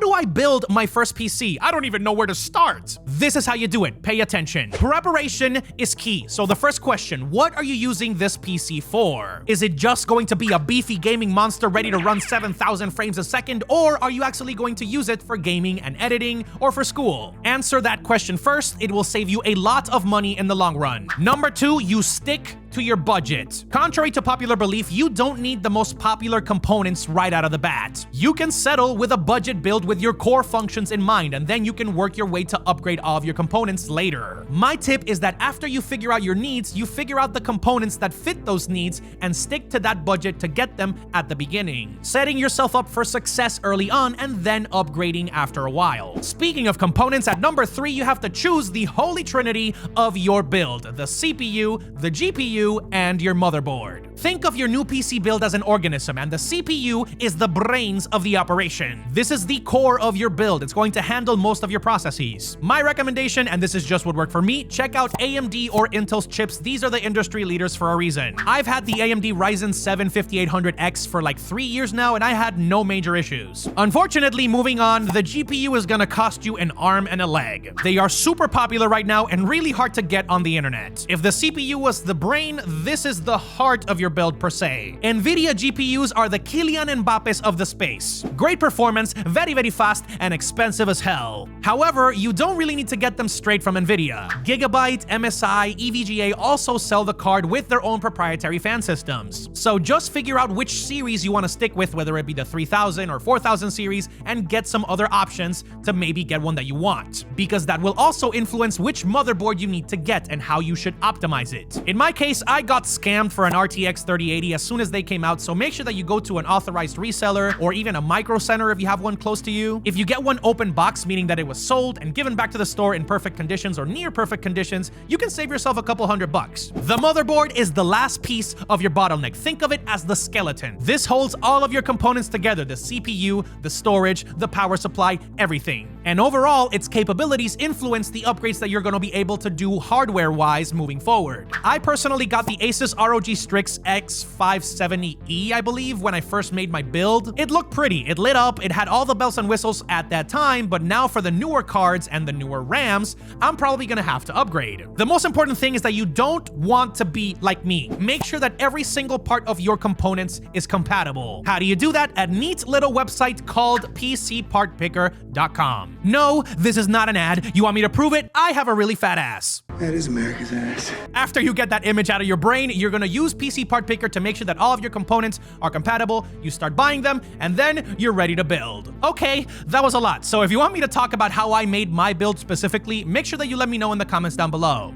do I build my first PC? I don't even know where to start. This is how you do it. Pay attention. Preparation is key. So the first question, what are you using this PC for? Is it just going to be a beefy gaming monster ready to run 7,000 frames a second, or are you actually going to use it for gaming and editing or for school? Answer that question first. It will save you a lot of money in the long run. Number 2, you stick to your budget. Contrary to popular belief, you don't need the most popular components right out of the bat. You can settle with a budget build with your core functions in mind, and then you can work your way to upgrade all of your components later. My tip is that after you figure out your needs, you figure out the components that fit those needs and stick to that budget to get them at the beginning, setting yourself up for success early on and then upgrading after a while. Speaking of components, at number 3, you have to choose the holy trinity of your build: the CPU, the GPU, and your motherboard. Think of your new PC build as an organism, and the CPU is the brains of the operation. This is the core of your build. It's going to handle most of your processes. My recommendation, and this is just what worked for me, check out AMD or Intel's chips. These are the industry leaders for a reason. I've had the AMD Ryzen 7 5800X for like 3 years now, and I had no major issues. Unfortunately, moving on, the GPU is gonna cost you an arm and a leg. They are super popular right now and really hard to get on the internet. If the CPU was the brain, this is the heart of your build per se. NVIDIA GPUs are the Kylian Mbappes of the space. Great performance, very fast, and expensive as hell. However, you don't really need to get them straight from NVIDIA. GIGABYTE, MSI, EVGA also sell the card with their own proprietary fan systems. So just figure out which series you want to stick with, whether it be the 3000 or 4000 series, and get some other options to maybe get one that you want, because that will also influence which motherboard you need to get and how you should optimize it. In my case, I got scammed for an RTX 3080 as soon as they came out, so make sure that you go to an authorized reseller or even a micro center if you have one close to you. If you get one open box, meaning that it was sold and given back to the store in perfect conditions or near perfect conditions, you can save yourself a couple $100. The motherboard is the last piece of your bottleneck. Think of it as the skeleton. This holds all of your components together: the CPU, the storage, the power supply, everything. And overall, its capabilities influence the upgrades that you're going to be able to do hardware-wise moving forward. I personally got the Asus ROG Strix X570E, I believe, when I first made my build. It looked pretty. It lit up. It had all the bells and whistles at that time, but now for the newer cards and the newer RAMs, I'm probably going to have to upgrade. The most important thing is that you don't want to be like me. Make sure that every single part of your components is compatible. How do you do that? A neat little website called PCPartPicker.com. No, this is not an ad. You want me to prove it? I have a really fat ass. That is America's ass. After you get that image out of your brain, you're gonna use PC Part Picker to make sure that all of your components are compatible. You start buying them, and then you're ready to build. Okay, that was a lot. So if you want me to talk about how I made my build specifically, make sure that you let me know in the comments down below.